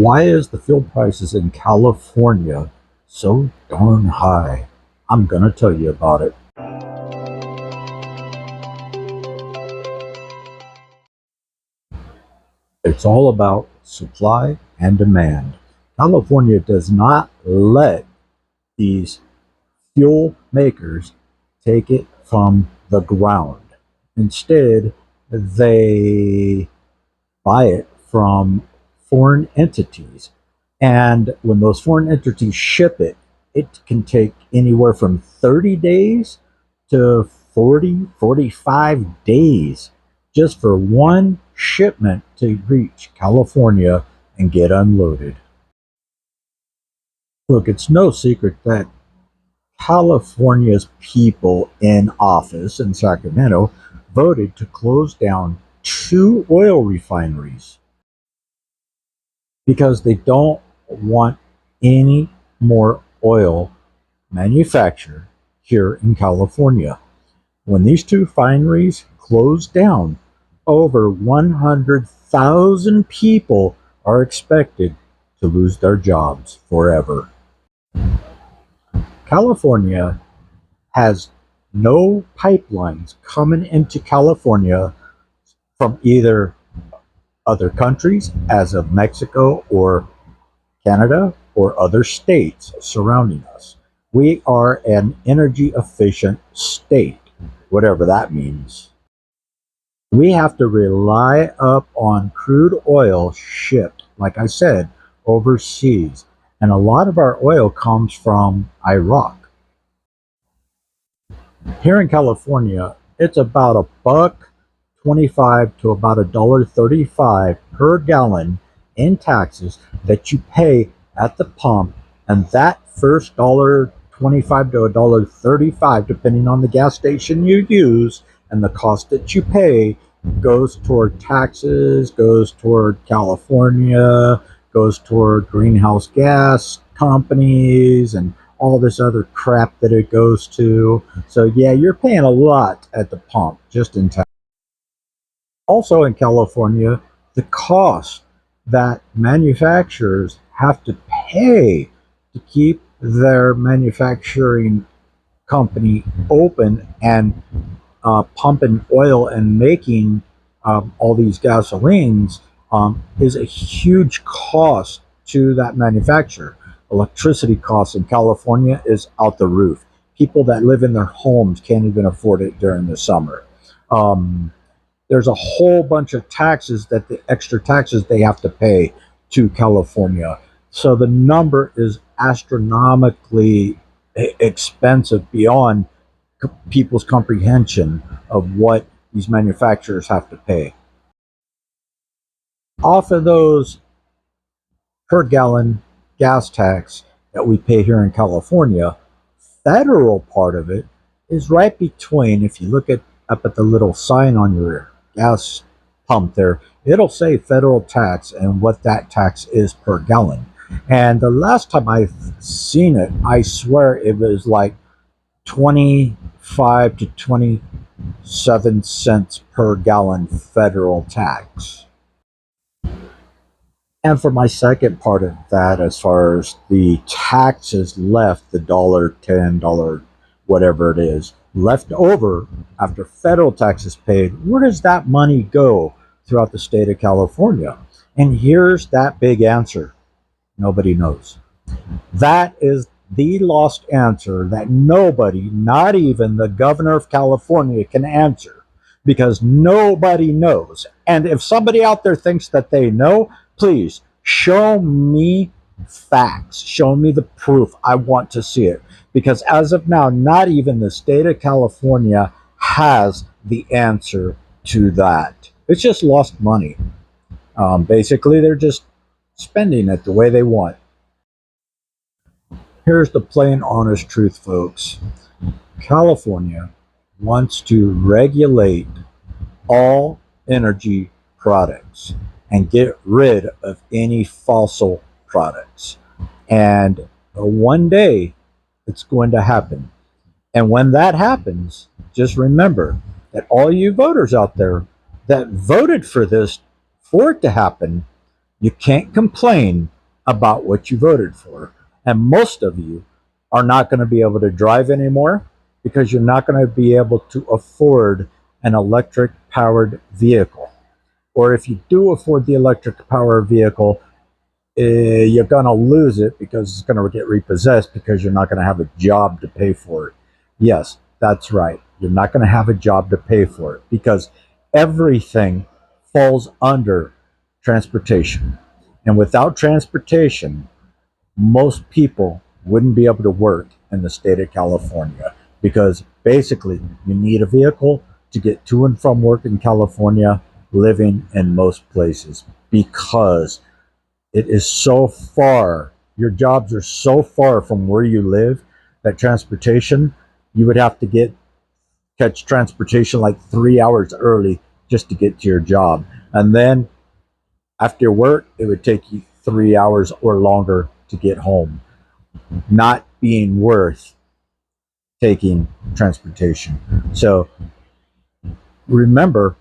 Why is the fuel prices in California so darn high? I'm going to tell you about it. It's all about supply and demand. California does not let these fuel makers take it from the ground. Instead, they buy it from foreign entities. And when those foreign entities ship it, it can take anywhere from 30 days to 40, 45 days just for one shipment to reach California and get unloaded. Look, it's no secret that California's people in office in Sacramento voted to close down two oil refineries because they don't want any more oil manufactured here in California. When these two refineries closed down, over 100,000 people are expected to lose their jobs forever. California has no pipelines coming into California from either other countries, as of Mexico or Canada, or other states surrounding us. We are an energy efficient state, whatever that means. We have to rely up on crude oil shipped, like I said, overseas. And a lot of our oil comes from Iraq. Here in California, it's about $1.25 to about $1.35 per gallon in taxes that you pay at the pump, and that first $1.25 to $1.35, depending on the gas station you use and the cost that you pay, goes toward taxes, goes toward California, goes toward greenhouse gas companies, and all this other crap that it goes to. So yeah, you're paying a lot at the pump just in tax. Also in California, the cost that manufacturers have to pay to keep their manufacturing company open and pumping oil and making all these gasolines is a huge cost to that manufacturer. Electricity costs in California is out the roof. People that live in their homes can't even afford it during the summer. There's a whole bunch of taxes, that the extra taxes they have to pay to California. So the number is astronomically expensive beyond people's comprehension of what these manufacturers have to pay. Off of those per gallon gas tax that we pay here in California, federal part of it is right between, if you look at up at the little sign on your gas pump there, it'll say federal tax and what that tax is per gallon. And the last time I've seen it, I swear it was like 25 to 27 cents per gallon federal tax. And for my second part of that, as far as the taxes left, the $1.10, whatever it is, left over after federal taxes paid, where does that money go throughout the state of California? And here's that big answer. Nobody knows. That is the lost answer that nobody, not even the governor of California, can answer, because nobody knows. And if somebody out there thinks that they know, please show me facts. Show me the proof. I want to see it. Because as of now, not even the state of California has the answer to that. It's just lost money. Basically, they're just spending it the way they want. Here's the plain, honest truth, folks. California wants to regulate all energy products and get rid of any fossil products. And one day it's going to happen. And when that happens, just remember that all you voters out there that voted for this, for it to happen, You can't complain about what you voted for. And most of you are not going to be able to drive anymore because you're not going to be able to afford an electric powered vehicle. Or if you do afford the electric powered vehicle, you're going to lose it because it's going to get repossessed because you're not going to have a job to pay for it. Yes, that's right. You're not going to have a job to pay for it because everything falls under transportation. And without transportation, most people wouldn't be able to work in the state of California because basically you need a vehicle to get to and from work in California, living in most places because it is so far. Your jobs are so far from where you live that transportation, you would have to catch transportation like 3 hours early just to get to your job. And then after work, it would take you 3 hours or longer to get home, not being worth taking transportation. So remember,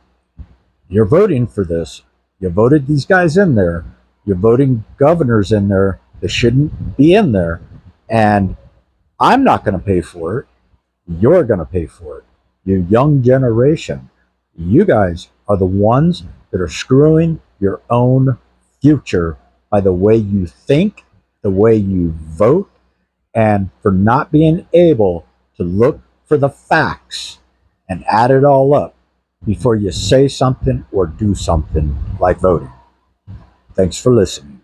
you're voting for this. You voted these guys in there. You're voting governors in there that shouldn't be in there. And I'm not going to pay for it. You're going to pay for it. You young generation, you guys are the ones that are screwing your own future by the way you think, the way you vote, and for not being able to look for the facts and add it all up before you say something or do something like voting. Thanks for listening.